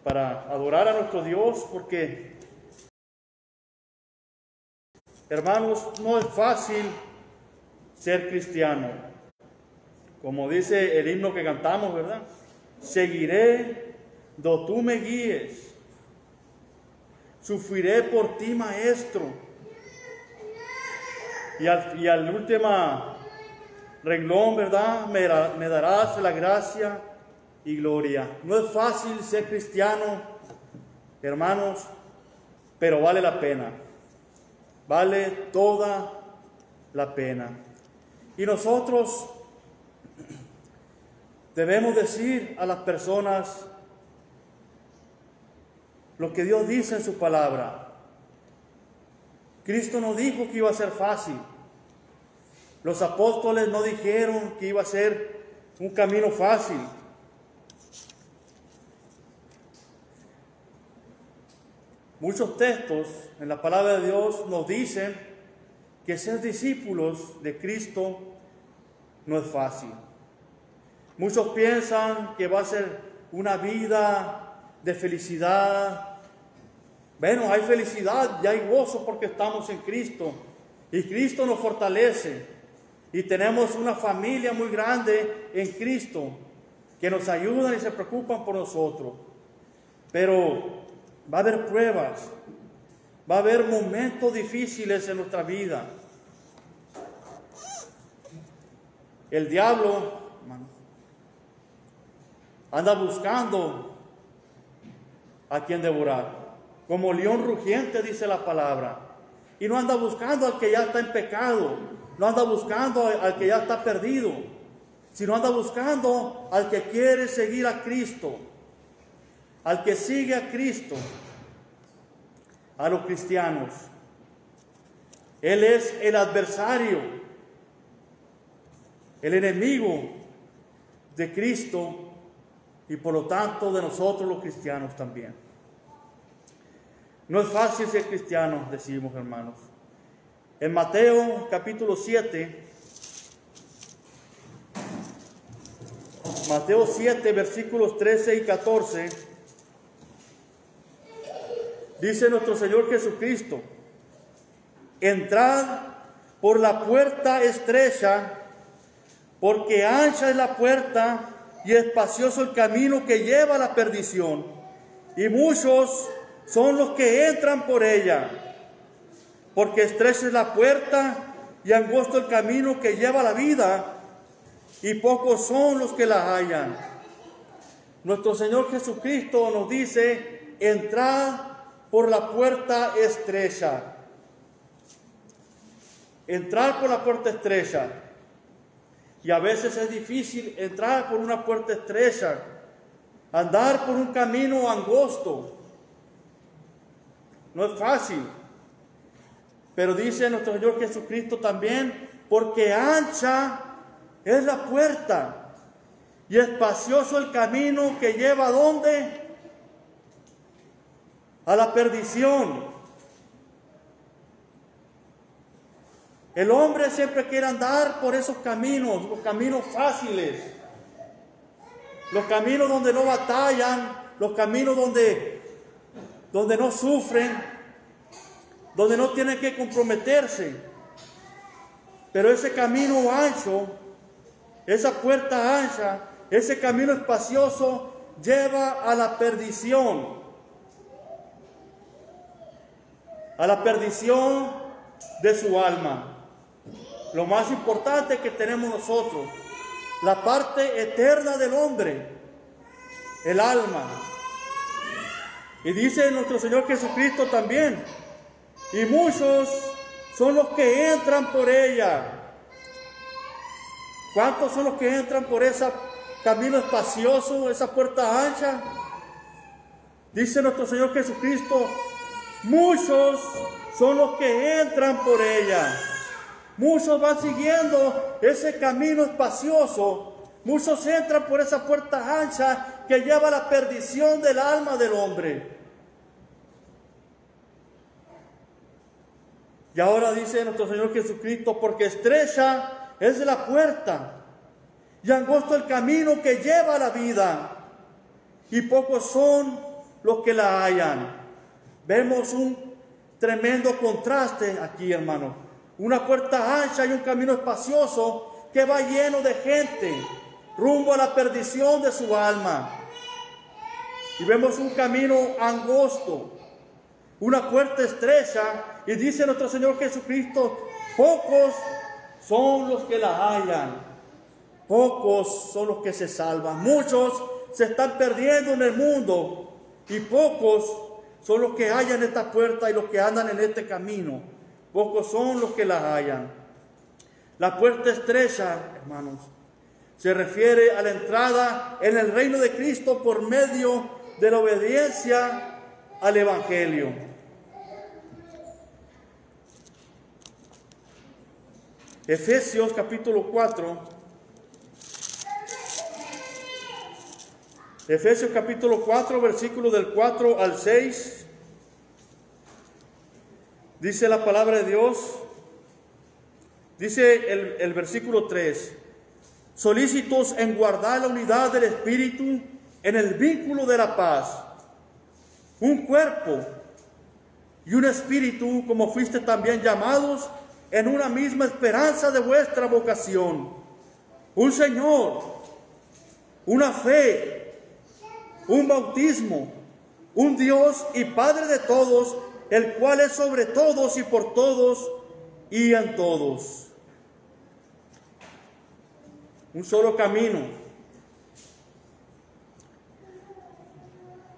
para adorar a nuestro Dios, porque, hermanos, no es fácil ser cristiano. Como dice el himno que cantamos, ¿verdad? Seguiré do tú me guíes, sufriré por ti, maestro. Y al último renglón, ¿verdad? Me darás la gracia y gloria. No es fácil ser cristiano, hermanos, pero vale la pena. Vale toda la pena. Y nosotros debemos decir a las personas lo que Dios dice en su palabra. Cristo no dijo que iba a ser fácil. Los apóstoles no dijeron que iba a ser un camino fácil. Muchos textos en la palabra de Dios nos dicen que ser discípulos de Cristo no es fácil. Muchos piensan que va a ser una vida de felicidad. Bueno, hay felicidad y hay gozo porque estamos en Cristo. Y Cristo nos fortalece. Y tenemos una familia muy grande en Cristo que nos ayudan y se preocupan por nosotros. Pero va a haber pruebas, va a haber momentos difíciles en nuestra vida. El diablo anda buscando a quien devorar, como león rugiente, dice la palabra. Y no anda buscando al que ya está en pecado, no anda buscando al que ya está perdido, sino anda buscando al que quiere seguir a Cristo, al que sigue a Cristo, a los cristianos. Él es el adversario, el enemigo de Cristo y por lo tanto de nosotros los cristianos también. No es fácil ser cristiano, decimos, hermanos. En Mateo capítulo 7, Mateo 7, versículos 13 y 14, dice nuestro Señor Jesucristo: entrad por la puerta estrecha, porque ancha es la puerta y espacioso el camino que lleva a la perdición, y muchos son los que entran por ella. Porque estrecha es la puerta y angosto el camino que lleva a la vida, y pocos son los que la hallan. Nuestro Señor Jesucristo nos dice: entrad por la puerta estrecha. Entrar por la puerta estrecha. Y a veces es difícil entrar por una puerta estrecha, andar por un camino angosto. No es fácil. Pero dice nuestro Señor Jesucristo también: porque ancha es la puerta y espacioso el camino que lleva ¿a dónde? A la perdición. El hombre siempre quiere andar por esos caminos, los caminos fáciles, los caminos donde no batallan, los caminos donde no sufren, donde no tienen que comprometerse. Pero ese camino ancho, esa puerta ancha, ese camino espacioso lleva a la perdición de su alma. Lo más importante que tenemos nosotros, la parte eterna del hombre, el alma. Y dice nuestro Señor Jesucristo también: y muchos son los que entran por ella. ¿Cuántos son los que entran por ese camino espacioso, esa puerta ancha? Dice nuestro Señor Jesucristo: muchos son los que entran por ella. Muchos van siguiendo ese camino espacioso. Muchos entran por esa puerta ancha que lleva a la perdición del alma del hombre. Y ahora dice nuestro Señor Jesucristo: porque estrecha es la puerta y angosto el camino que lleva a la vida, y pocos son los que la hallan. Vemos un tremendo contraste aquí, hermano. Una puerta ancha y un camino espacioso que va lleno de gente rumbo a la perdición de su alma. Y vemos un camino angosto, una puerta estrecha, y dice nuestro Señor Jesucristo, pocos son los que la hallan, pocos son los que se salvan. Muchos se están perdiendo en el mundo y pocos son los que hallan esta puerta y los que andan en este camino. Pocos son los que la hallan. La puerta estrecha, hermanos, se refiere a la entrada en el reino de Cristo por medio de la obediencia al Evangelio. Efesios capítulo 4. Efesios capítulo 4, versículos del 4 al 6. Dice la palabra de Dios, dice el versículo 3, solícitos en guardar la unidad del Espíritu en el vínculo de la paz, un cuerpo y un espíritu, como fuiste también llamados en una misma esperanza de vuestra vocación, un Señor, una fe, un bautismo, un Dios y Padre de todos, el cual es sobre todos y por todos y en todos. Un solo camino.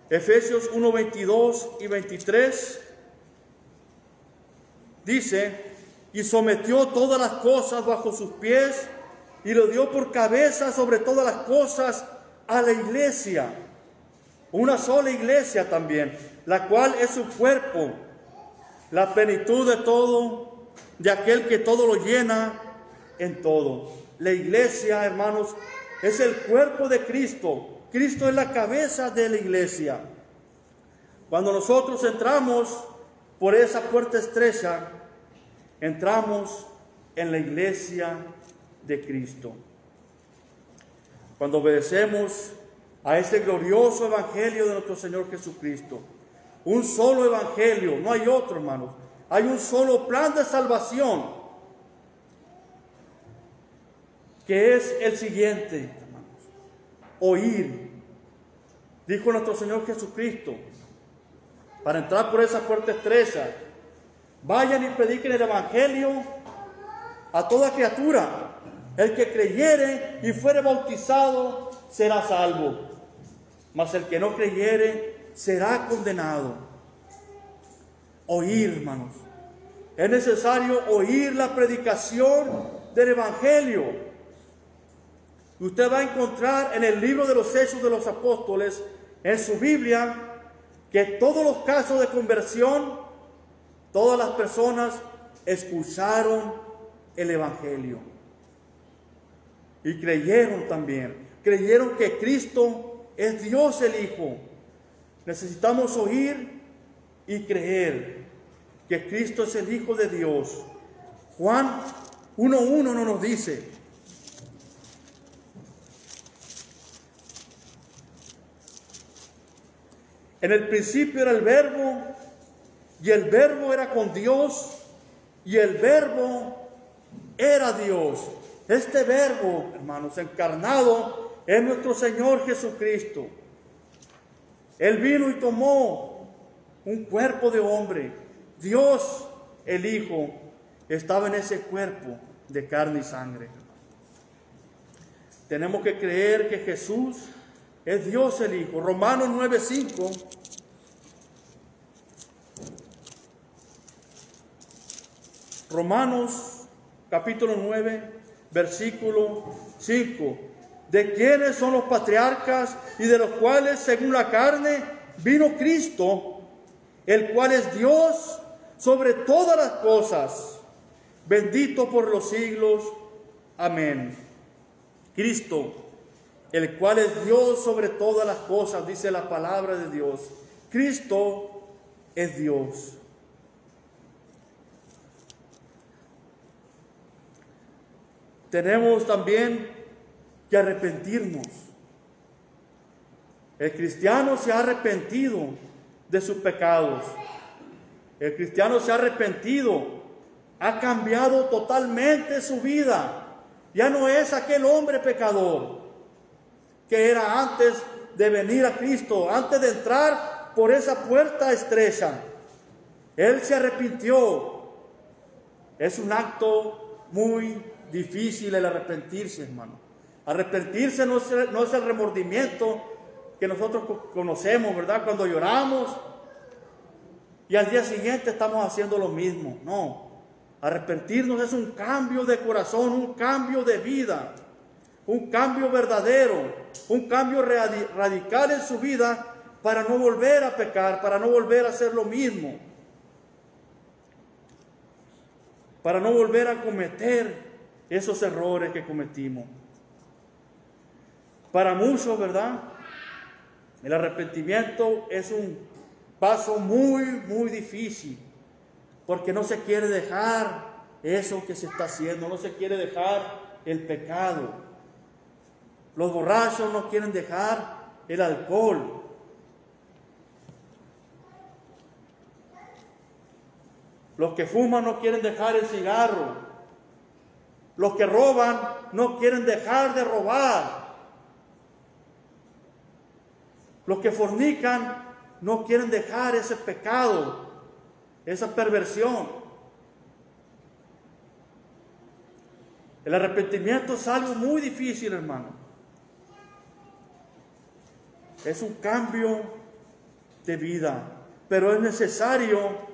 Efesios 1, 22 y 23 dice, y sometió todas las cosas bajo sus pies y lo dio por cabeza sobre todas las cosas a la iglesia. Una sola iglesia también, la cual es su cuerpo, la plenitud de todo, de aquel que todo lo llena en todo. La iglesia, hermanos, es el cuerpo de Cristo. Cristo es la cabeza de la iglesia. Cuando nosotros entramos por esa puerta estrecha, entramos en la iglesia de Cristo. Cuando obedecemos a este glorioso evangelio de nuestro Señor Jesucristo, un solo evangelio, no hay otro, hermanos, hay un solo plan de salvación, que es el siguiente, hermanos, oír. Dijo nuestro Señor Jesucristo, para entrar por esa puerta estrecha, vayan y prediquen el evangelio a toda criatura. El que creyere y fuere bautizado será salvo, mas el que no creyere será condenado. Oír, hermanos. Es necesario oír la predicación del evangelio. Usted va a encontrar en el libro de los Hechos de los Apóstoles, en su Biblia, que todos los casos de conversión, todas las personas escucharon el evangelio y creyeron también. Creyeron que Cristo es Dios el Hijo. Necesitamos oír y creer que Cristo es el Hijo de Dios. Juan 1:1 no nos dice: en el principio era el Verbo, y el Verbo era con Dios, y el Verbo era Dios. Este Verbo, hermanos, encarnado es nuestro Señor Jesucristo. Él vino y tomó un cuerpo de hombre. Dios, el Hijo, estaba en ese cuerpo de carne y sangre. Tenemos que creer que Jesús es Dios el Hijo. Romanos 9:5. Romanos capítulo 9, versículo 5. ¿De quiénes son los patriarcas y de los cuales, según la carne, vino Cristo, el cual es Dios sobre todas las cosas, bendito por los siglos? Amén. Cristo, el cual es Dios sobre todas las cosas, dice la palabra de Dios. Cristo es Dios. Tenemos también que arrepentirnos. El cristiano se ha arrepentido de sus pecados. El cristiano se ha arrepentido, ha cambiado totalmente su vida. Ya no es aquel hombre pecador que era antes de venir a Cristo, antes de entrar por esa puerta estrecha. Él se arrepintió. Es un acto muy difícil el arrepentirse, hermano. Arrepentirse no es el remordimiento que nosotros conocemos, ¿verdad? Cuando lloramos y al día siguiente estamos haciendo lo mismo. No. Arrepentirnos es un cambio de corazón, un cambio de vida, un cambio verdadero, un cambio radical en su vida para no volver a pecar, para no volver a hacer lo mismo, para no volver a cometer esos errores que cometimos. Para muchos, ¿verdad? El arrepentimiento es un paso muy, muy difícil, porque no se quiere dejar eso que se está haciendo, no se quiere dejar el pecado. Los borrachos no quieren dejar el alcohol. Los que fuman no quieren dejar el cigarro. Los que roban no quieren dejar de robar. Los que fornican no quieren dejar ese pecado, esa perversión. El arrepentimiento es algo muy difícil, hermano. Es un cambio de vida, pero es necesario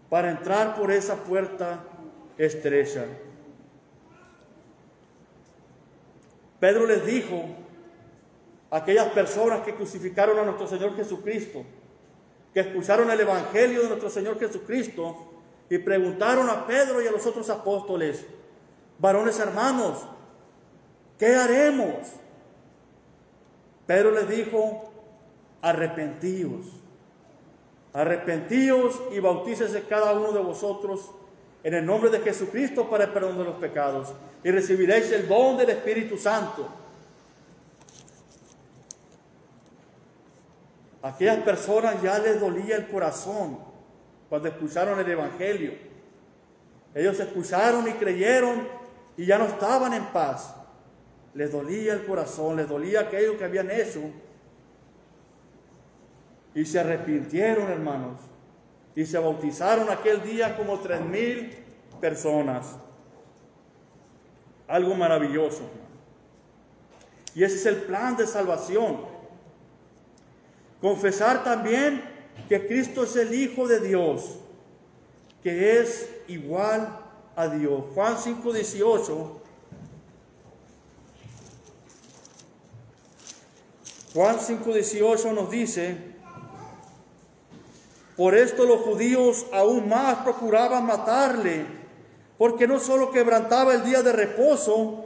para entrar por esa puerta estrecha. Pedro les dijo a aquellas personas que crucificaron a nuestro Señor Jesucristo, que escucharon el Evangelio de nuestro Señor Jesucristo y preguntaron a Pedro y a los otros apóstoles: varones hermanos, ¿qué haremos? Pedro les dijo: arrepentíos, arrepentíos y bautícese cada uno de vosotros en el nombre de Jesucristo para el perdón de los pecados, y recibiréis el don del Espíritu Santo. A aquellas personas ya les dolía el corazón cuando escucharon el Evangelio. Ellos escucharon y creyeron y ya no estaban en paz. Les dolía el corazón, les dolía aquello que habían hecho. Y se arrepintieron, hermanos. Y se bautizaron aquel día como 3,000 personas. Algo maravilloso. Y ese es el plan de salvación. Confesar también que Cristo es el Hijo de Dios, que es igual a Dios. Juan 5:18. Juan 5:18 nos dice: por esto los judíos aún más procuraban matarle, porque no solo quebrantaba el día de reposo,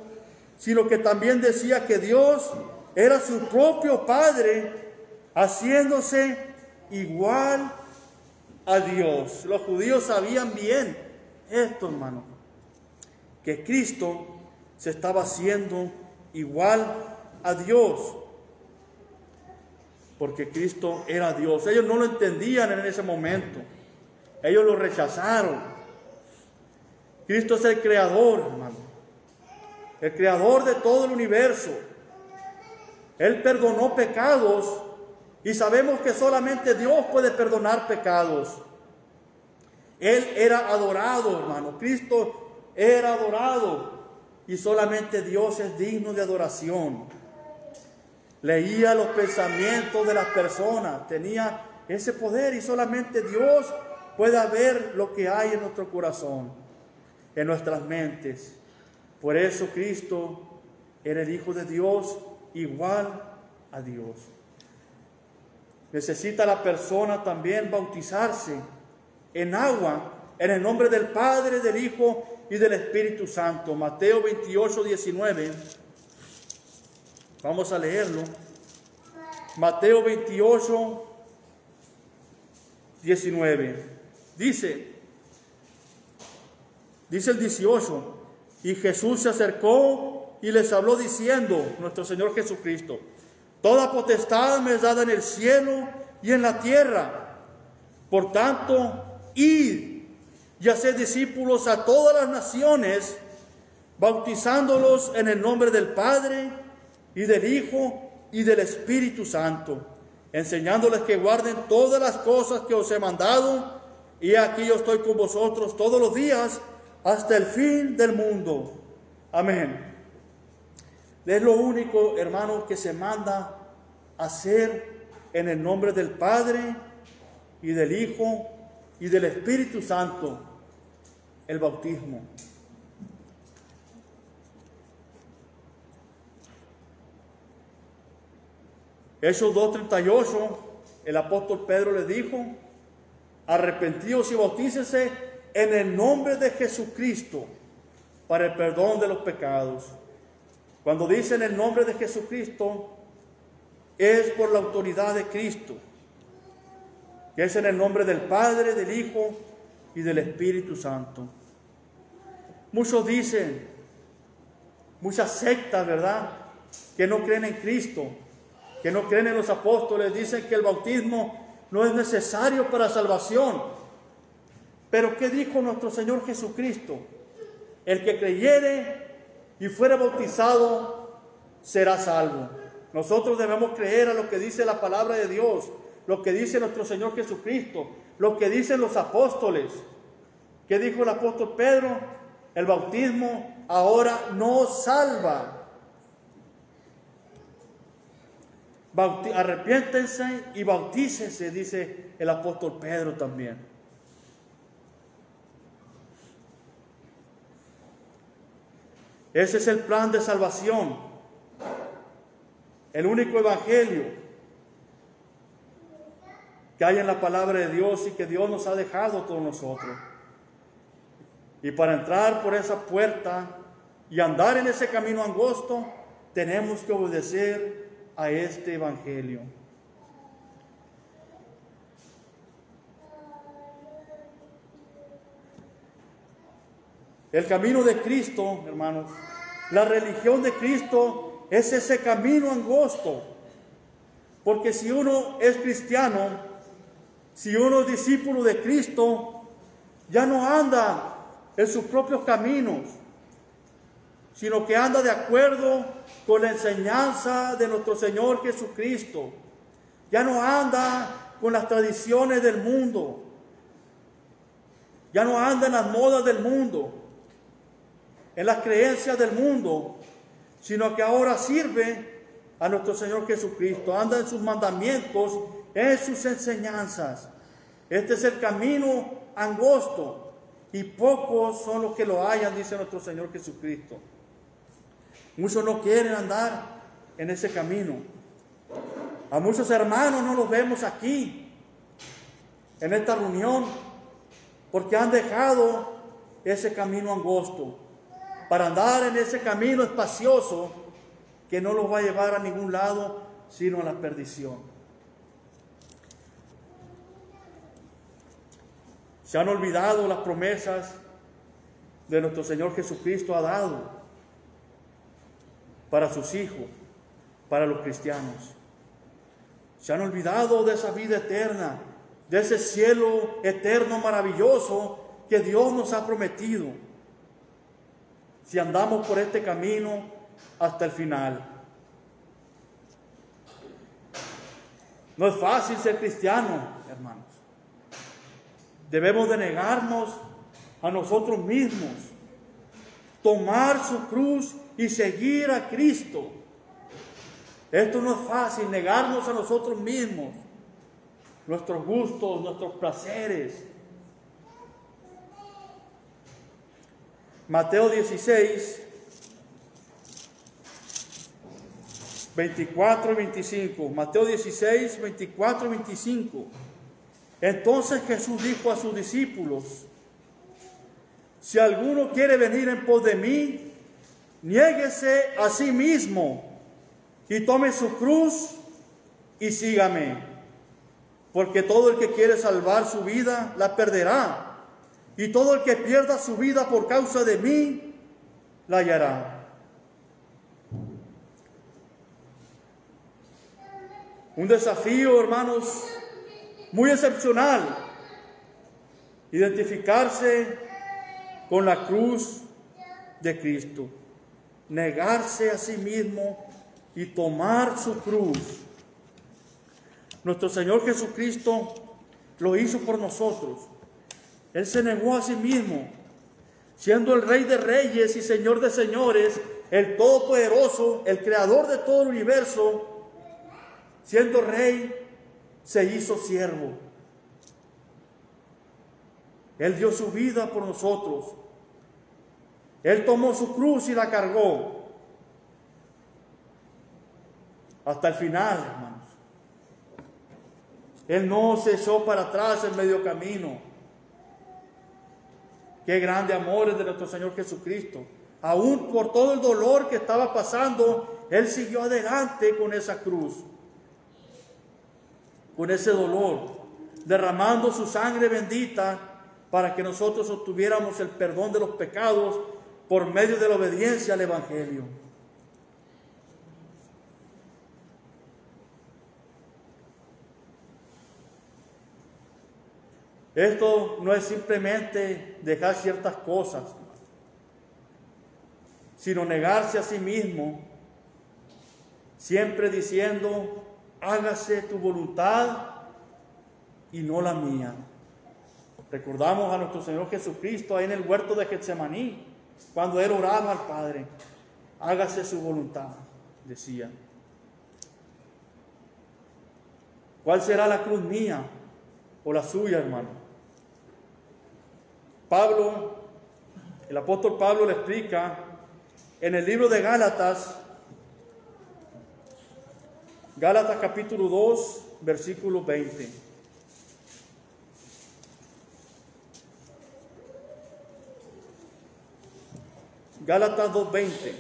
sino que también decía que Dios era su propio Padre, haciéndose igual a Dios. Los judíos sabían bien esto, hermano, que Cristo se estaba haciendo igual a Dios, porque Cristo era Dios. Ellos no lo entendían en ese momento. Ellos lo rechazaron. Cristo es el creador, hermano. El creador de todo el universo. Él perdonó pecados y sabemos que solamente Dios puede perdonar pecados. Él era adorado, hermano. Cristo era adorado y solamente Dios es digno de adoración. Leía los pensamientos de las personas, tenía ese poder y solamente Dios puede ver lo que hay en nuestro corazón, en nuestras mentes. Por eso Cristo era el Hijo de Dios, igual a Dios. Necesita la persona también bautizarse en agua, en el nombre del Padre, del Hijo y del Espíritu Santo. Mateo 28:19. Vamos a leerlo. Mateo 28:19. Dice el 18. Y Jesús se acercó y les habló diciendo, nuestro Señor Jesucristo: Toda potestad me es dada en el cielo y en la tierra. Por tanto, id y haced discípulos a todas las naciones, bautizándolos en el nombre del Padre y del Hijo y del Espíritu Santo, enseñándoles que guarden todas las cosas que os he mandado, y aquí yo estoy con vosotros todos los días hasta el fin del mundo. Amén. Es lo único, hermanos, que se manda hacer en el nombre del Padre y del Hijo y del Espíritu Santo, el bautismo. Hechos 2:38, el apóstol Pedro les dijo: arrepentíos y bautícese en el nombre de Jesucristo para el perdón de los pecados. Cuando dice en el nombre de Jesucristo, es por la autoridad de Cristo, que es en el nombre del Padre, del Hijo y del Espíritu Santo. Muchos dicen, muchas sectas, ¿verdad?, que no creen en Cristo, que no creen en los apóstoles, dicen que el bautismo no es necesario para salvación. Pero ¿qué dijo nuestro Señor Jesucristo? El que creyere y fuera bautizado será salvo. Nosotros debemos creer a lo que dice la palabra de Dios, lo que dice nuestro Señor Jesucristo, lo que dicen los apóstoles. ¿Qué dijo el apóstol Pedro? El bautismo ahora no salva. Arrepiéntense y bautícense, dice el apóstol Pedro también. Ese es el plan de salvación, el único evangelio que hay en la palabra de Dios y que Dios nos ha dejado a todos nosotros. Y para entrar por esa puerta y andar en ese camino angosto, tenemos que obedecer a este evangelio. El camino de Cristo, hermanos, la religión de Cristo es ese camino angosto. Porque si uno es cristiano, si uno es discípulo de Cristo, ya no anda en sus propios caminos, sino que anda de acuerdo con la enseñanza de nuestro Señor Jesucristo. Ya no anda con las tradiciones del mundo, ya no anda en las modas del mundo, en las creencias del mundo, sino que ahora sirve a nuestro Señor Jesucristo, anda en sus mandamientos, en sus enseñanzas. Este es el camino angosto y pocos son los que lo hallan, dice nuestro Señor Jesucristo. Muchos no quieren andar en ese camino. A muchos hermanos no los vemos aquí, en esta reunión, porque han dejado ese camino angosto para andar en ese camino espacioso que no los va a llevar a ningún lado, sino a la perdición. Se han olvidado las promesas de nuestro Señor Jesucristo ha dado para sus hijos, para los cristianos. Se han olvidado de esa vida eterna, de ese cielo eterno maravilloso que Dios nos ha prometido, si andamos por este camino hasta el final. No es fácil ser cristiano, hermanos. Debemos de negarnos a nosotros mismos, tomar su cruz y seguir a Cristo. Esto no es fácil, negarnos a nosotros mismos, nuestros gustos, nuestros placeres. Mateo 16, 24 y 25. Mateo 16, 24 y 25. Entonces Jesús dijo a sus discípulos: si alguno quiere venir en pos de mí, niéguese a sí mismo y tome su cruz y sígame. Porque todo el que quiere salvar su vida la perderá, y todo el que pierda su vida por causa de mí la hallará. Un desafío, hermanos, muy excepcional. Identificarse con la cruz de Cristo. Negarse a sí mismo y tomar su cruz. Nuestro Señor Jesucristo lo hizo por nosotros. Él se negó a sí mismo, siendo el Rey de Reyes y Señor de Señores, el Todopoderoso, el Creador de todo el universo. Siendo Rey, se hizo siervo. Él dio su vida por nosotros. Él tomó su cruz y la cargó hasta el final, hermanos. Él no se echó para atrás en medio camino. Qué grande amor es de nuestro Señor Jesucristo. Aún por todo el dolor que estaba pasando, Él siguió adelante con esa cruz, con ese dolor, derramando su sangre bendita para que nosotros obtuviéramos el perdón de los pecados por medio de la obediencia al Evangelio. Esto no es simplemente dejar ciertas cosas, sino negarse a sí mismo, siempre diciendo: hágase tu voluntad y no la mía. Recordamos a nuestro Señor Jesucristo ahí en el huerto de Getsemaní, cuando Él oraba al Padre: hágase su voluntad, decía. ¿Cuál será la cruz mía o la suya, hermano? Pablo, el apóstol Pablo le explica en el libro de Gálatas, Gálatas capítulo 2, versículo 20. Gálatas 2:20.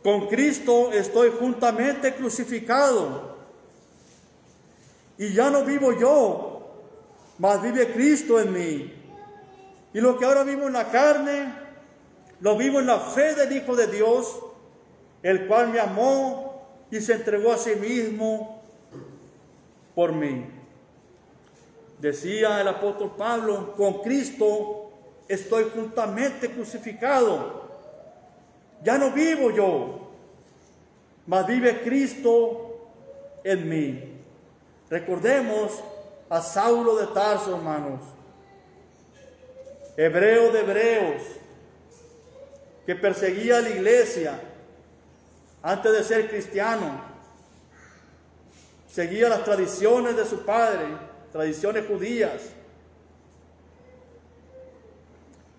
Con Cristo estoy juntamente crucificado, y ya no vivo yo, mas vive Cristo en mí. Y lo que ahora vivo en la carne, lo vivo en la fe del Hijo de Dios, el cual me amó y se entregó a sí mismo por mí. Decía el apóstol Pablo: con Cristo estoy juntamente crucificado. Ya no vivo yo, mas vive Cristo en mí. Recordemos a Saulo de Tarso, hermanos, hebreo de hebreos, que perseguía a la iglesia antes de ser cristiano. Seguía las tradiciones de su padre, tradiciones judías.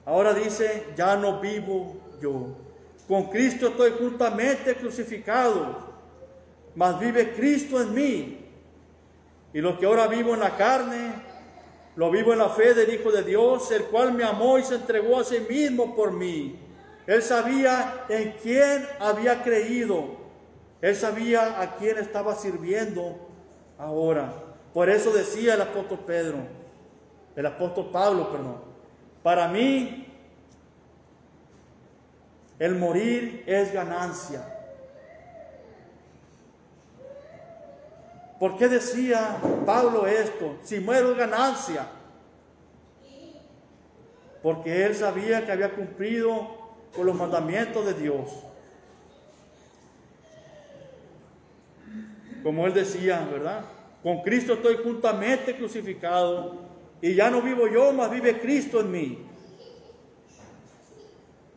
Ahora dice: ya no vivo yo, con Cristo estoy juntamente crucificado, mas vive Cristo en mí. Y lo que ahora vivo en la carne, lo vivo en la fe del Hijo de Dios, el cual me amó y se entregó a sí mismo por mí. Él sabía en quién había creído. Él sabía a quién estaba sirviendo ahora. Por eso decía el apóstol Pablo, para mí el morir es ganancia. ¿Por qué decía Pablo esto? Si muero es ganancia. Porque él sabía que había cumplido con los mandamientos de Dios. Como él decía, ¿verdad? Con Cristo estoy juntamente crucificado, y ya no vivo yo, mas vive Cristo en mí.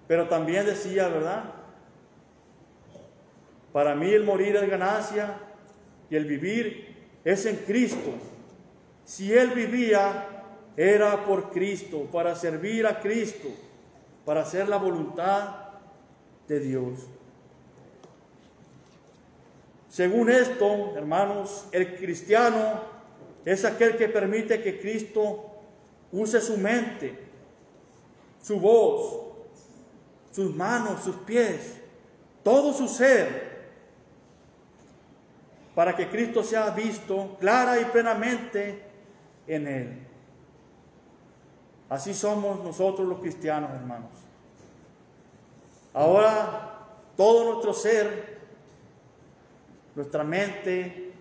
Pero también decía, ¿verdad? Para mí el morir es ganancia y el vivir es en Cristo. Si él vivía, era por Cristo, para servir a Cristo, para hacer la voluntad de Dios. Según esto, hermanos, el cristiano es aquel que permite que Cristo use su mente, su voz, sus manos, sus pies, todo su ser, para que Cristo sea visto clara y plenamente en él. Así somos nosotros los cristianos, hermanos. Ahora todo nuestro ser nuestra mente,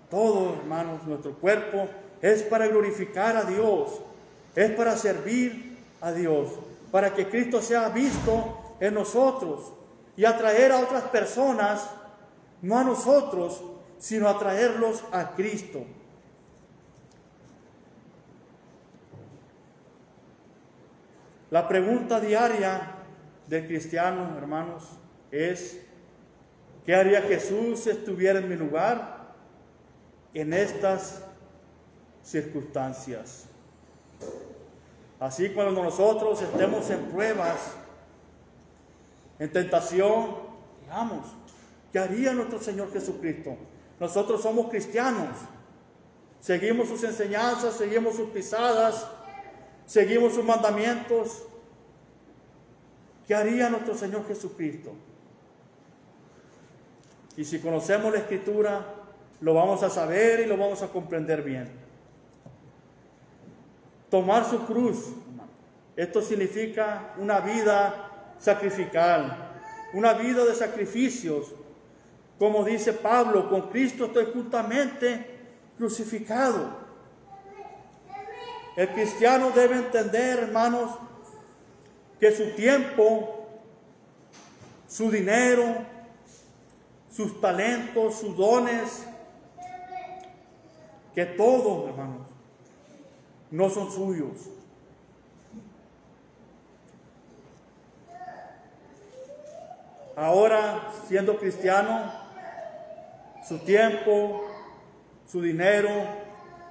todo, hermanos, nuestro cuerpo, es para glorificar a Dios, es para servir a Dios, para que Cristo sea visto en nosotros y atraer a otras personas, no a nosotros, sino atraerlos a Cristo. La pregunta diaria del cristiano, hermanos, es: ¿qué haría Jesús si estuviera en mi lugar en estas circunstancias? Así, cuando nosotros estemos en pruebas, en tentación, digamos, ¿qué haría nuestro Señor Jesucristo? Nosotros somos cristianos, seguimos sus enseñanzas, seguimos sus pisadas, seguimos sus mandamientos. ¿Qué haría nuestro Señor Jesucristo? Y si conocemos la Escritura, lo vamos a saber y lo vamos a comprender bien. Tomar su cruz, esto significa una vida sacrificial, una vida de sacrificios. Como dice Pablo, con Cristo estoy juntamente crucificado. El cristiano debe entender, hermanos, que su tiempo, su dinero, sus talentos, sus dones, que todos, hermanos, no son suyos. Ahora, siendo cristiano, su tiempo, su dinero,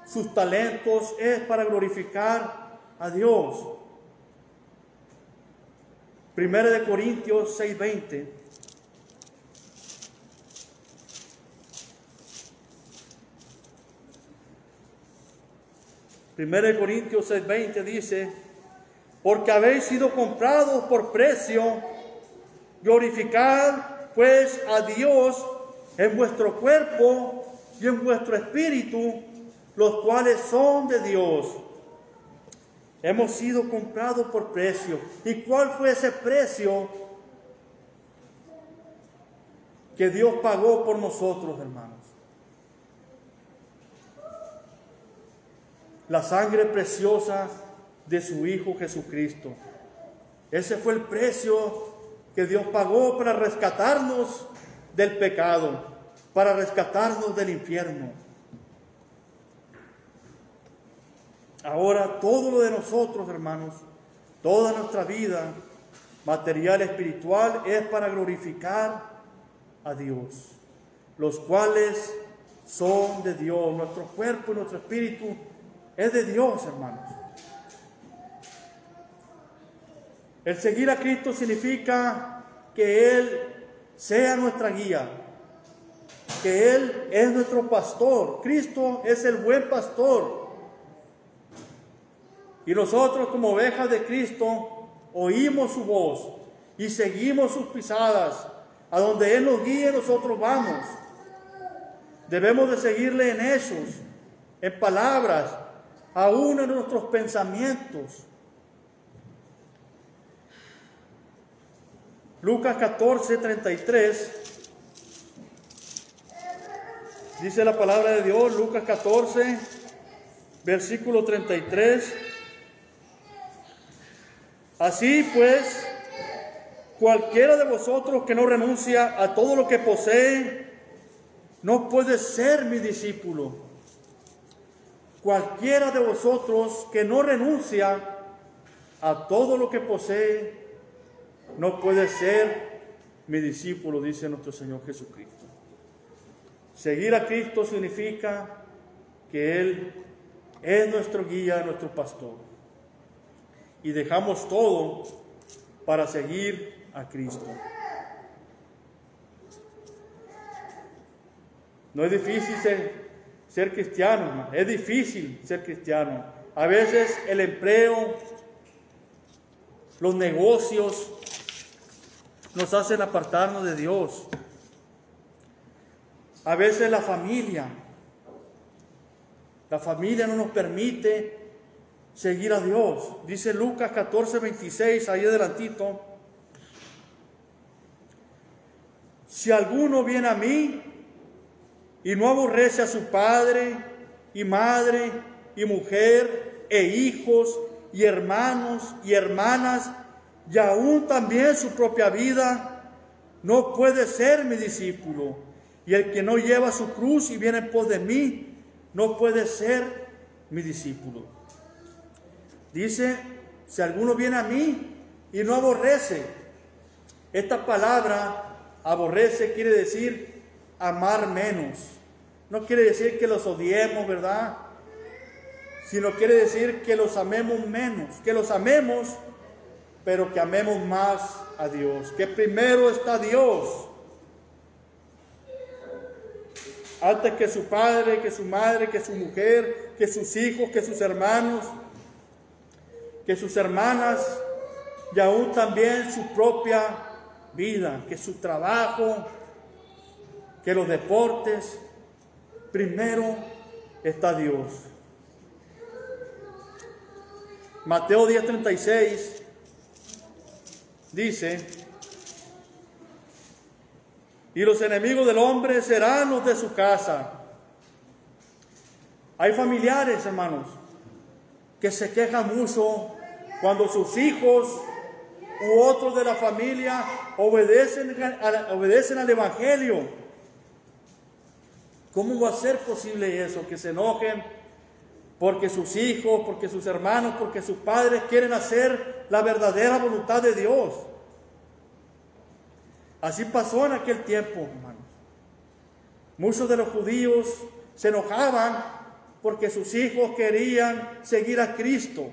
sus talentos es para glorificar a Dios. 1 Corintios 6:20. Primero de Corintios 6:20 dice: porque habéis sido comprados por precio, glorificad pues a Dios en vuestro cuerpo y en vuestro espíritu, los cuales son de Dios. Hemos sido comprados por precio. ¿Y cuál fue ese precio que Dios pagó por nosotros, hermanos? La sangre preciosa de su Hijo Jesucristo. Ese fue el precio que Dios pagó para rescatarnos del pecado, para rescatarnos del infierno. Ahora todo lo de nosotros, hermanos, toda nuestra vida material, espiritual, es para glorificar a Dios, los cuales son de Dios. Nuestro cuerpo y nuestro espíritu es de Dios, hermanos. El seguir a Cristo significa que Él sea nuestra guía, que Él es nuestro pastor. Cristo es el buen pastor. Y nosotros, como ovejas de Cristo, oímos su voz y seguimos sus pisadas. A donde Él nos guíe, nosotros vamos. Debemos de seguirle en hechos, en palabras, aún en nuestros pensamientos. Lucas 14:33 dice la palabra de Dios. Lucas 14, versículo 33. Así pues, cualquiera de vosotros que no renuncia a todo lo que posee, no puede ser mi discípulo. Cualquiera de vosotros que no renuncia a todo lo que posee, no puede ser mi discípulo, dice nuestro Señor Jesucristo. Seguir a Cristo significa que Él es nuestro guía, nuestro pastor. Y dejamos todo para seguir a Cristo. No es difícil ser cristiano, hermano. Es difícil ser cristiano. A veces el empleo, los negocios nos hacen apartarnos de Dios. A veces la familia no nos permite seguir a Dios. Dice Lucas 14:26, ahí adelantito: si alguno viene a mí y no aborrece a su padre y madre y mujer e hijos y hermanos y hermanas y aún también su propia vida, no puede ser mi discípulo. Y el que no lleva su cruz y viene en pos de mí, no puede ser mi discípulo. Dice, si alguno viene a mí y no aborrece. Esta palabra, aborrece, quiere decir amar menos. No quiere decir que los odiemos, ¿verdad? Sino quiere decir que los amemos menos, que los amemos, pero que amemos más a Dios, que primero está Dios, antes que su padre, que su madre, que su mujer, que sus hijos, que sus hermanos, que sus hermanas, y aún también su propia vida, que su trabajo, que los deportes. Primero está Dios. Mateo 10:36 dice, y los enemigos del hombre serán los de su casa. Hay familiares, hermanos, que se quejan mucho cuando sus hijos u otros de la familia obedecen al Evangelio. ¿Cómo va a ser posible eso? Que se enojen porque sus hijos, porque sus hermanos, porque sus padres quieren hacer la verdadera voluntad de Dios. Así pasó en aquel tiempo, hermanos. Muchos de los judíos se enojaban porque sus hijos querían seguir a Cristo.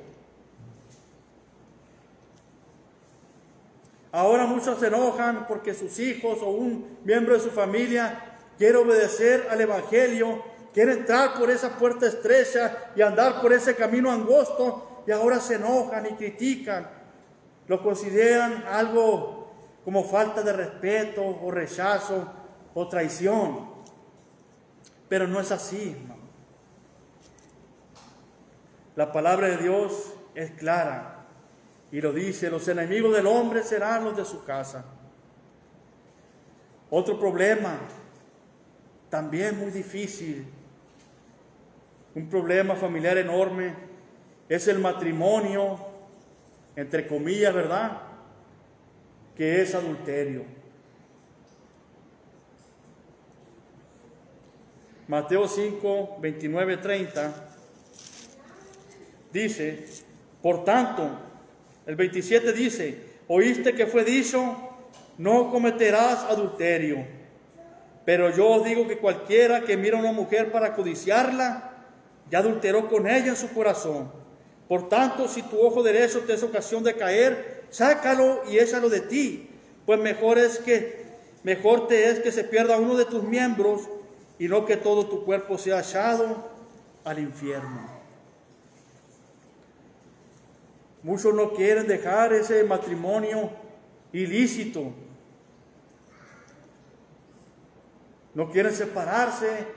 Ahora muchos se enojan porque sus hijos o un miembro de su familia quiere obedecer al Evangelio, quiere entrar por esa puerta estrecha y andar por ese camino angosto, y ahora se enojan y critican. Lo consideran algo como falta de respeto o rechazo o traición. Pero no es así, hermano. La palabra de Dios es clara y lo dice, los enemigos del hombre serán los de su casa. Otro problema, también muy difícil, un problema familiar enorme, es el matrimonio, entre comillas, ¿verdad?, que es adulterio. Mateo 5, 29, 30 dice, por tanto, el 27 dice, oíste que fue dicho, no cometerás adulterio. Pero yo os digo que cualquiera que mira a una mujer para codiciarla, ya adulteró con ella en su corazón. Por tanto, si tu ojo derecho te es ocasión de caer, sácalo y échalo de ti, pues mejor te es que se pierda uno de tus miembros y no que todo tu cuerpo sea echado al infierno. Muchos no quieren dejar ese matrimonio ilícito. No quieren separarse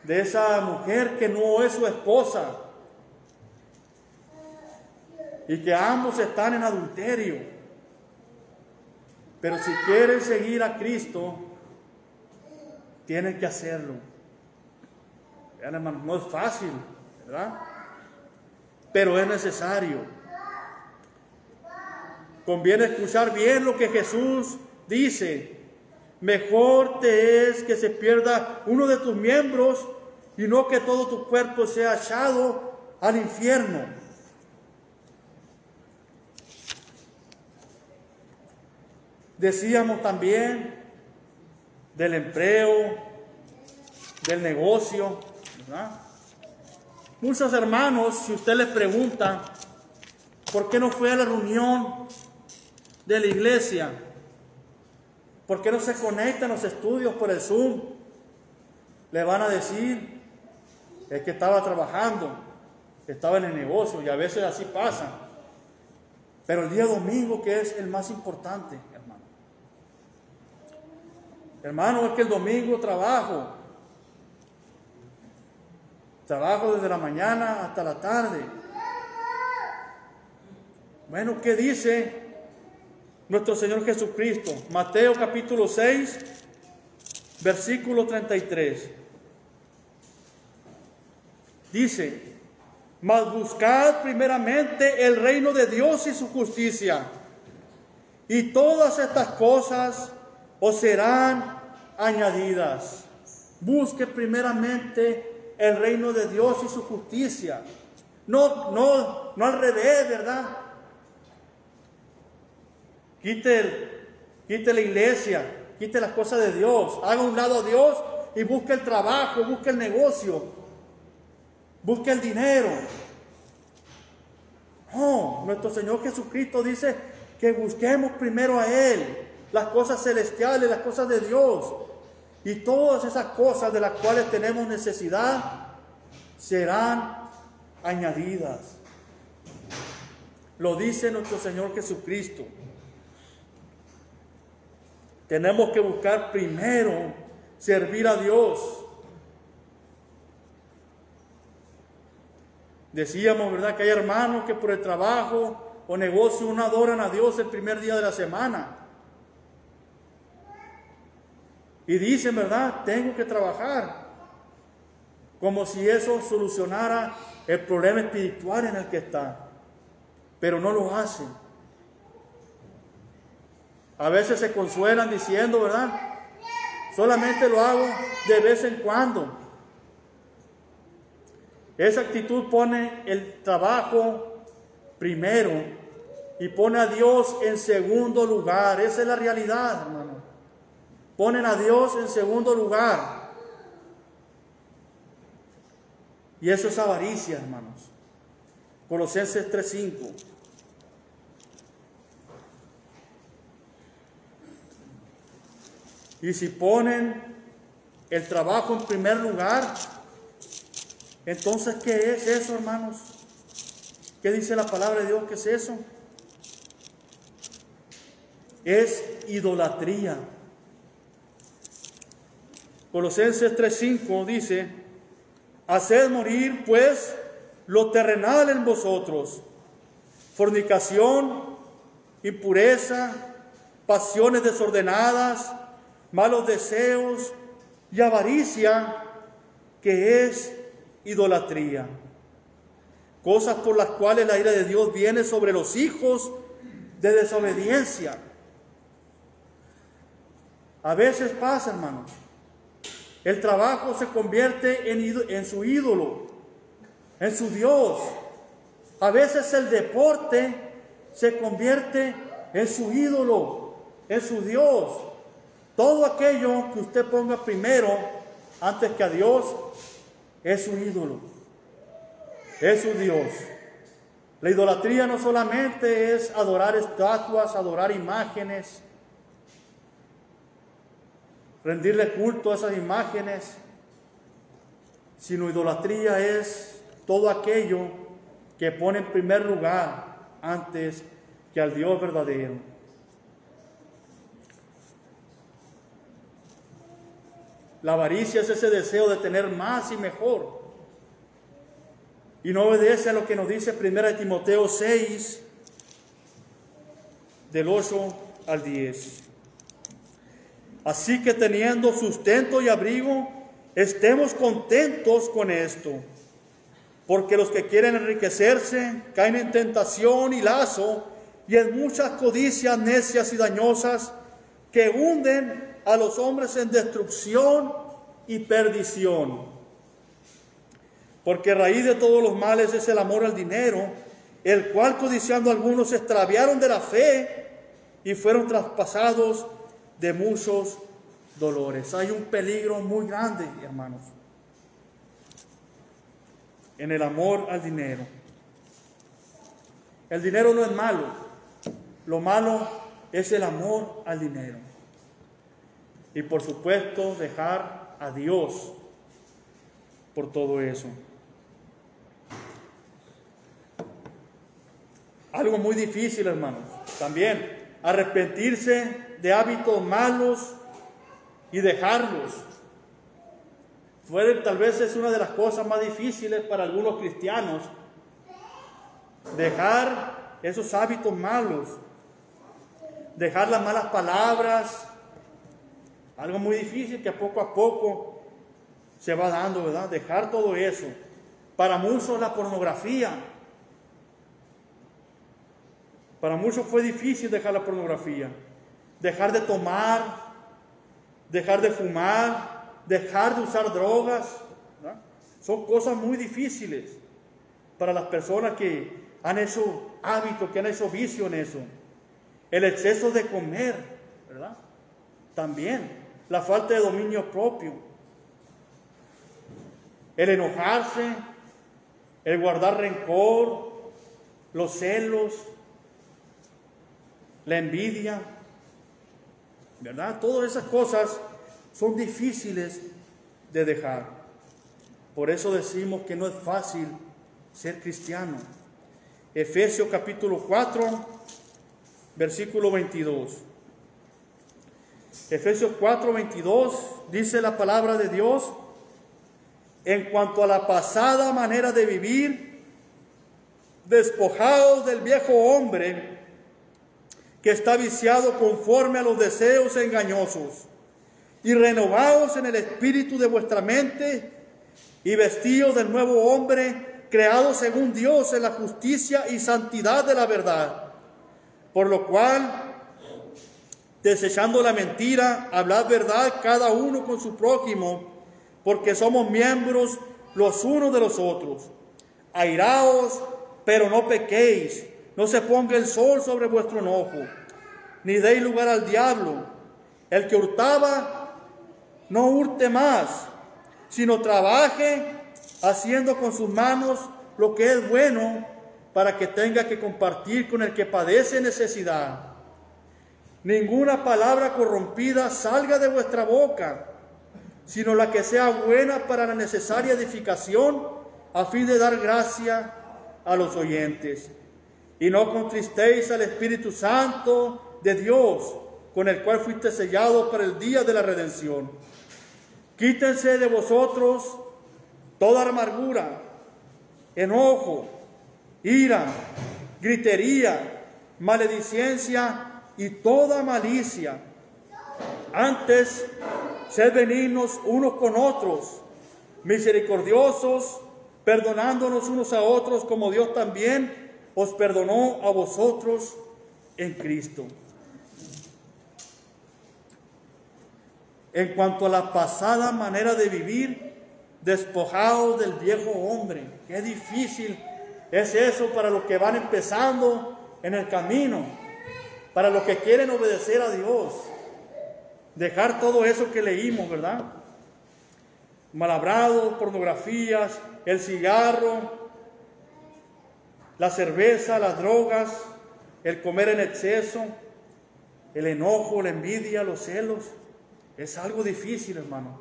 de esa mujer que no es su esposa y que ambos están en adulterio. Pero si quieren seguir a Cristo, tienen que hacerlo. Vean, hermanos, no es fácil, ¿verdad? Pero es necesario. Conviene escuchar bien lo que Jesús dice. Mejor te es que se pierda uno de tus miembros y no que todo tu cuerpo sea echado al infierno. Decíamos también del empleo, del negocio, ¿verdad? Muchos hermanos, si usted les pregunta, ¿por qué no fue a la reunión de la iglesia? ¿Por qué no se conectan los estudios por el Zoom? Le van a decir, es que estaba trabajando, estaba en el negocio, y a veces así pasa. Pero el día domingo, que es el más importante, hermano. Hermano, es que el domingo trabajo desde la mañana hasta la tarde. Bueno, ¿qué dice nuestro Señor Jesucristo? Mateo capítulo 6, versículo 33. Dice, mas buscad primeramente el reino de Dios y su justicia, y todas estas cosas os serán añadidas. Busque primeramente el reino de Dios y su justicia. No al revés, ¿verdad? Quite la iglesia, quite las cosas de Dios, haga a un lado a Dios y busque el trabajo, busque el negocio, busque el dinero. No, nuestro Señor Jesucristo dice que busquemos primero a Él, las cosas celestiales, las cosas de Dios, y todas esas cosas de las cuales tenemos necesidad serán añadidas. Lo dice nuestro Señor Jesucristo. Tenemos que buscar primero servir a Dios. Decíamos, ¿verdad?, que hay hermanos que por el trabajo o negocio no adoran a Dios el primer día de la semana. Y dicen, ¿verdad?, tengo que trabajar. Como si eso solucionara el problema espiritual en el que está. Pero no lo hacen. A veces se consuelan diciendo, ¿verdad?, solamente lo hago de vez en cuando. Esa actitud pone el trabajo primero y pone a Dios en segundo lugar. Esa es la realidad, hermano. Ponen a Dios en segundo lugar. Y eso es avaricia, hermanos. Colosenses 3:5. Y si ponen el trabajo en primer lugar, entonces, ¿qué es eso, hermanos? ¿Qué dice la palabra de Dios? ¿Qué es eso? Es idolatría. Colosenses 3:5 dice, haced morir, pues, lo terrenal en vosotros, fornicación, impureza, pasiones desordenadas, malos deseos y avaricia, que es idolatría. Cosas por las cuales la ira de Dios viene sobre los hijos de desobediencia. A veces pasa, hermanos, el trabajo se convierte en su ídolo, en su Dios. A veces el deporte se convierte en su ídolo, en su Dios. Todo aquello que usted ponga primero antes que a Dios es su ídolo, es su Dios. La idolatría no solamente es adorar estatuas, adorar imágenes, rendirle culto a esas imágenes, sino idolatría es todo aquello que pone en primer lugar antes que al Dios verdadero. La avaricia es ese deseo de tener más y mejor. Y no obedece a lo que nos dice 1 Timoteo 6, del 8 al 10. Así que teniendo sustento y abrigo, estemos contentos con esto. Porque los que quieren enriquecerse caen en tentación y lazo y en muchas codicias necias y dañosas que hunden a los hombres en destrucción y perdición. Porque raíz de todos los males es el amor al dinero, el cual codiciando algunos se extraviaron de la fe y fueron traspasados de muchos dolores. Hay un peligro muy grande, hermanos, en el amor al dinero. El dinero no es malo, lo malo es el amor al dinero. Y por supuesto dejar a Dios por todo eso. Algo muy difícil, hermanos, también arrepentirse de hábitos malos y dejarlos. Tal vez es una de las cosas más difíciles para algunos cristianos, dejar esos hábitos malos, dejar las malas palabras. Algo muy difícil que poco a poco se va dando, ¿verdad? Dejar todo eso. Para muchos la pornografía. Para muchos fue difícil dejar la pornografía. Dejar de tomar, dejar de fumar, dejar de usar drogas, ¿verdad? Son cosas muy difíciles para las personas que han hecho hábito, que han hecho vicio en eso. El exceso de comer, ¿verdad? También la falta de dominio propio. El enojarse, el guardar rencor, los celos, la envidia, ¿verdad? Todas esas cosas son difíciles de dejar. Por eso decimos que no es fácil ser cristiano. Efesios capítulo 4, versículo 22. Efesios 4, 22 dice la palabra de Dios: en cuanto a la pasada manera de vivir, despojaos del viejo hombre que está viciado conforme a los deseos engañosos, y renovaos en el espíritu de vuestra mente, y vestidos del nuevo hombre, creado según Dios en la justicia y santidad de la verdad. Por lo cual, desechando la mentira, hablad verdad cada uno con su prójimo, porque somos miembros los unos de los otros. Airaos, pero no pequéis. No se ponga el sol sobre vuestro enojo, ni deis lugar al diablo. El que hurtaba, no hurte más, sino trabaje haciendo con sus manos lo que es bueno, para que tenga que compartir con el que padece necesidad. Ninguna palabra corrompida salga de vuestra boca, sino la que sea buena para la necesaria edificación, a fin de dar gracia a los oyentes. Y no contristéis al Espíritu Santo de Dios, con el cual fuiste sellados para el día de la redención. Quítense de vosotros toda amargura, enojo, ira, gritería, maledicencia y toda malicia. Antes, sed benignos unos con otros, misericordiosos, perdonándonos unos a otros, como Dios también os perdonó a vosotros en Cristo. En cuanto a la pasada manera de vivir, despojados del viejo hombre. Qué difícil es eso para los que van empezando en el camino, para los que quieren obedecer a Dios. Dejar todo eso que leímos, ¿verdad? Malabrados, pornografías, el cigarro, la cerveza, las drogas, el comer en exceso, el enojo, la envidia, los celos. Es algo difícil, hermano.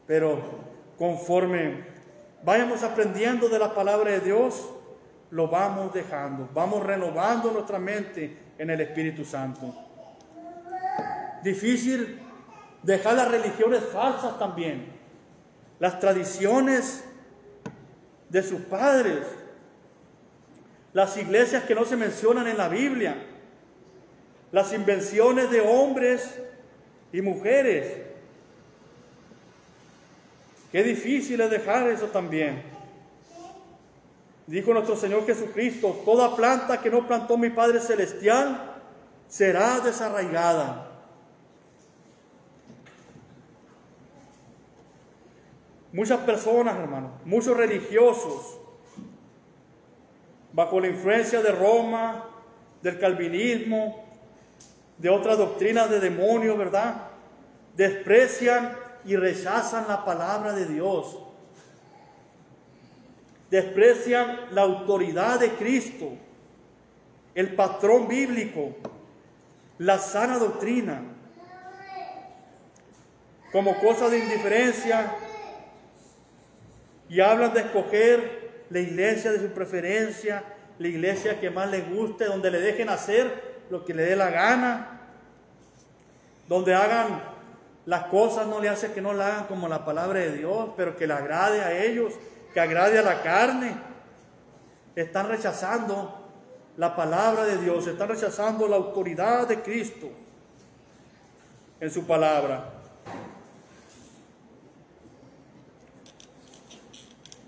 Pero conforme vayamos aprendiendo de la palabra de Dios, lo vamos dejando. Vamos renovando nuestra mente en el Espíritu Santo. Difícil dejar las religiones falsas también. Las tradiciones de sus padres. Las iglesias que no se mencionan en la Biblia. Las invenciones de hombres y mujeres. Qué difícil es dejar eso también. Dijo nuestro Señor Jesucristo: toda planta que no plantó mi Padre Celestial será desarraigada. Muchas personas, hermanos, muchos religiosos, bajo la influencia de Roma, del calvinismo, de otras doctrinas de demonios, ¿verdad?, desprecian y rechazan la palabra de Dios. Desprecian la autoridad de Cristo, el patrón bíblico, la sana doctrina, como cosa de indiferencia, y hablan de escoger la iglesia de su preferencia, la iglesia que más les guste, donde le dejen hacer lo que le dé la gana, donde hagan las cosas, no le hace que no la hagan como la palabra de Dios, pero que le agrade a ellos, que agrade a la carne. Están rechazando la palabra de Dios, están rechazando la autoridad de Cristo en su palabra.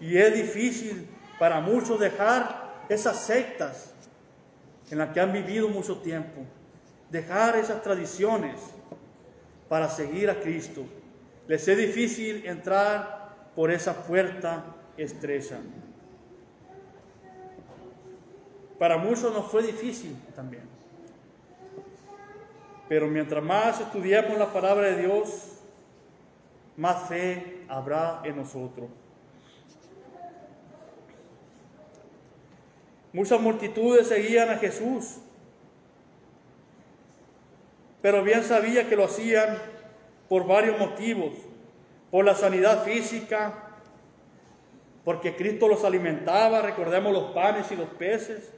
Y es difícil para muchos dejar esas sectas en las que han vivido mucho tiempo, dejar esas tradiciones para seguir a Cristo. Les es difícil entrar por esa puerta estrecha. Para muchos nos fue difícil también. Pero mientras más estudiemos la palabra de Dios, más fe habrá en nosotros. Muchas multitudes seguían a Jesús, pero bien sabía que lo hacían por varios motivos: por la sanidad física, porque Cristo los alimentaba, recordemos los panes y los peces;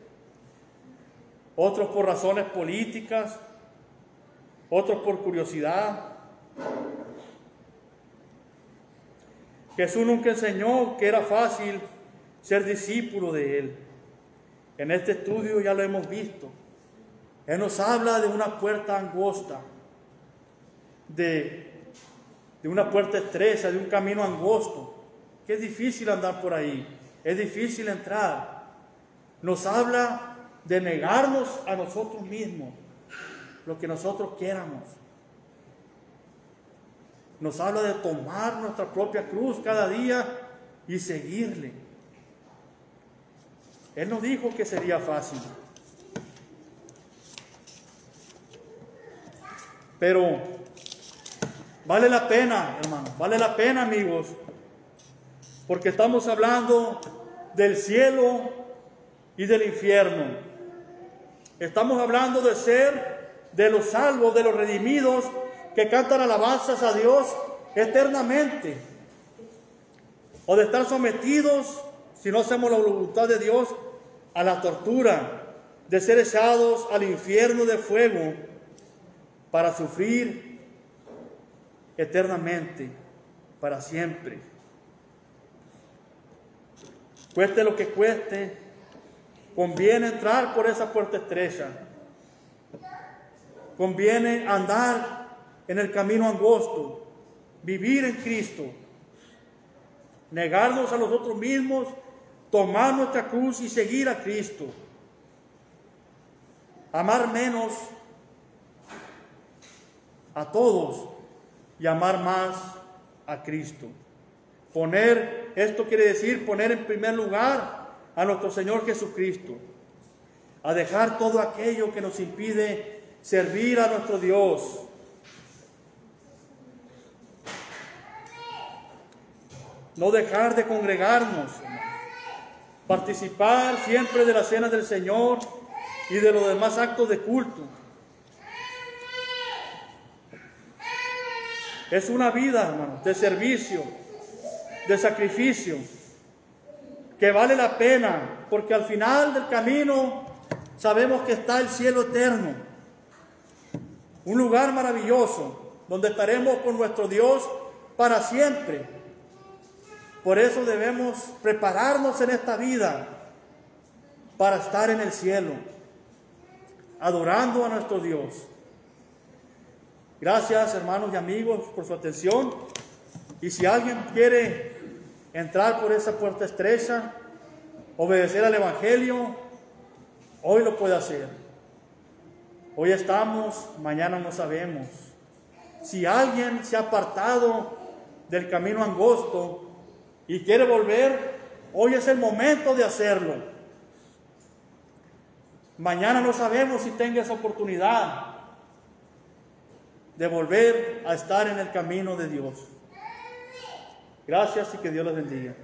otros por razones políticas, otros por curiosidad. Jesús nunca enseñó que era fácil ser discípulo de Él. En este estudio ya lo hemos visto. Él nos habla de una puerta angosta, de una puerta estrecha, de un camino angosto, que es difícil andar por ahí, es difícil entrar. Nos habla de negarnos a nosotros mismos, lo que nosotros quieramos. Nos habla de tomar nuestra propia cruz cada día y seguirle. Él nos dijo que sería fácil. Pero vale la pena, hermanos, vale la pena, amigos, porque estamos hablando del cielo y del infierno. Estamos hablando de ser de los salvos, de los redimidos, que cantan alabanzas a Dios eternamente, o de estar sometidos, si no hacemos la voluntad de Dios, a la tortura, de ser echados al infierno de fuego para sufrir eternamente, para siempre. Cueste lo que cueste, conviene entrar por esa puerta estrecha. Conviene andar en el camino angosto, vivir en Cristo, negarnos a nosotros mismos, tomar nuestra cruz y seguir a Cristo. Amar menos a todos y amar más a Cristo. Esto quiere decir poner en primer lugar a nuestro Señor Jesucristo, a dejar todo aquello que nos impide servir a nuestro Dios. No dejar de congregarnos, participar siempre de la cena del Señor y de los demás actos de culto. Es una vida, hermanos, de servicio, de sacrificio, que vale la pena, porque al final del camino sabemos que está el cielo eterno, un lugar maravilloso, donde estaremos con nuestro Dios para siempre. Por eso debemos prepararnos en esta vida para estar en el cielo, adorando a nuestro Dios. Gracias, hermanos y amigos, por su atención. Y si alguien quiere entrar por esa puerta estrecha, obedecer al Evangelio, hoy lo puede hacer. Hoy estamos, mañana no sabemos. Si alguien se ha apartado del camino angosto y quiere volver, hoy es el momento de hacerlo. Mañana no sabemos si tenga esa oportunidad de volver a estar en el camino de Dios. Gracias y que Dios les bendiga.